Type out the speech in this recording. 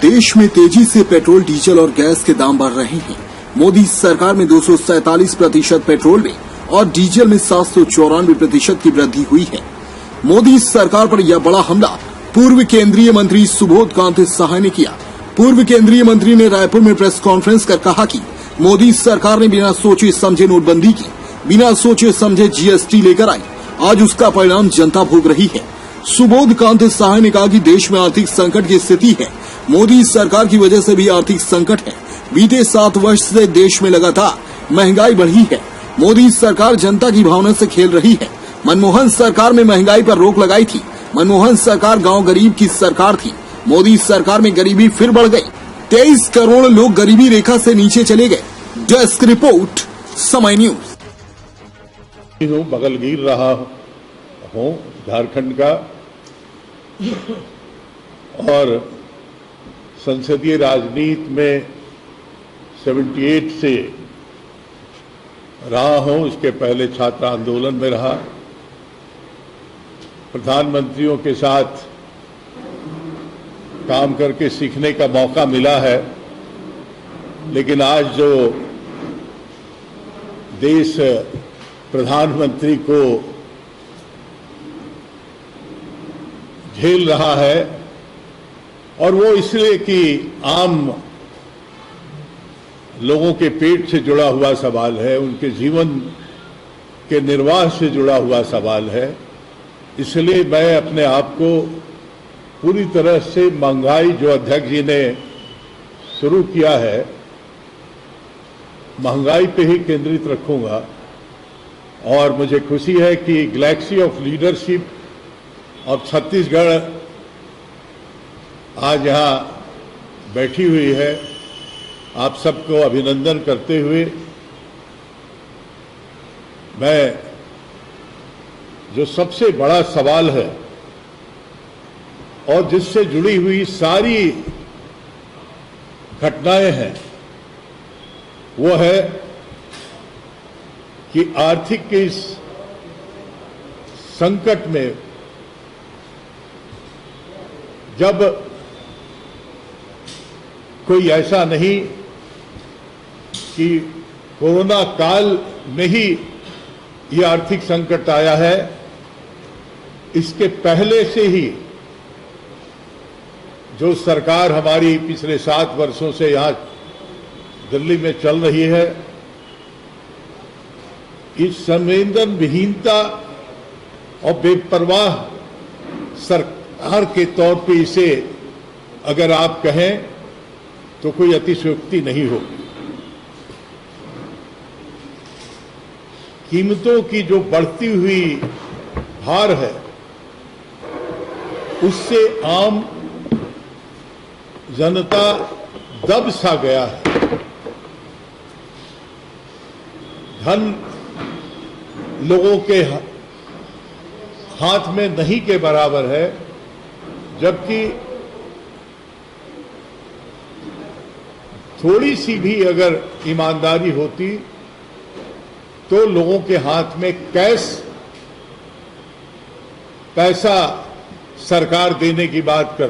देश में तेजी से पेट्रोल, डीजल और गैस के दाम बढ़ रहे हैं। मोदी सरकार में 247% पेट्रोल में और डीजल में 794% की वृद्धि हुई है। मोदी सरकार पर यह बड़ा हमला पूर्व केंद्रीय मंत्री सुबोध कांत सहाय ने किया। पूर्व केंद्रीय मंत्री ने रायपुर में प्रेस कॉन्फ्रेंस कर कहा कि मोदी सरकार ने बिना सोचे समझे नोटबंदी की, बिना सोचे समझे जीएसटी लेकर आई। आज उसका परिणाम जनता भोग रही है। सुबोध कांत सहाय ने कहा कि देश में आर्थिक संकट की स्थिति है। मोदी सरकार की वजह से भी आर्थिक संकट है। बीते 7 वर्ष से देश में लगातार महंगाई बढ़ी है। मोदी सरकार जनता की भावना से खेल रही है। मनमोहन सरकार में महंगाई पर रोक लगाई थी। मनमोहन सरकार गांव गरीब की सरकार थी। मोदी सरकार में गरीबी फिर बढ़ गई। 23 करोड़ लोग गरीबी रेखा से नीचे चले गए। डेस्क रिपोर्ट, समय न्यूज। बगलगीर रहा हूं झारखंड का और संसदीय राजनीति में 78 से रहा हूं। इसके पहले छात्र आंदोलन में रहा। प्रधानमंत्रियों के साथ काम करके सीखने का मौका मिला है। लेकिन आज जो देश प्रधानमंत्री को झेल रहा है, और वो इसलिए कि आम लोगों के पेट से जुड़ा हुआ सवाल है, उनके जीवन के निर्वाह से जुड़ा हुआ सवाल है। इसलिए मैं अपने आप को पूरी तरह से महंगाई जो अध्यक्ष जी ने शुरू किया है, महंगाई पे ही केंद्रित रखूंगा। और मुझे खुशी है कि Galaxy of leadership of Chhattisgarh आज यहां बैठी हुई है। आप सबको अभिनंदन करते हुए मैं जो सबसे बड़ा सवाल है और जिससे जुड़ी हुई सारी घटनाएं हैं, वो है कि आर्थिक के इस संकट में जब कोई ऐसा नहीं कि कोरोना काल में ही ये आर्थिक संकट आया है, इसके पहले से ही जो सरकार हमारी पिछले 7 वर्षों से यहां दिल्ली में चल रही है, इस संवेदन विहीनता और बेपरवाह सरकार के तौर पे इसे अगर आप कहें तो कोई अतिशयोक्ति नहीं होगी। कीमतों की जो बढ़ती हुई भार है, उससे आम जनता दब सा गया है। धन लोगों के हाथ में नहीं के बराबर है, जबकि थोड़ी सी भी अगर ईमानदारी होती तो लोगों के हाथ में कैश पैसा सरकार देने की बात कर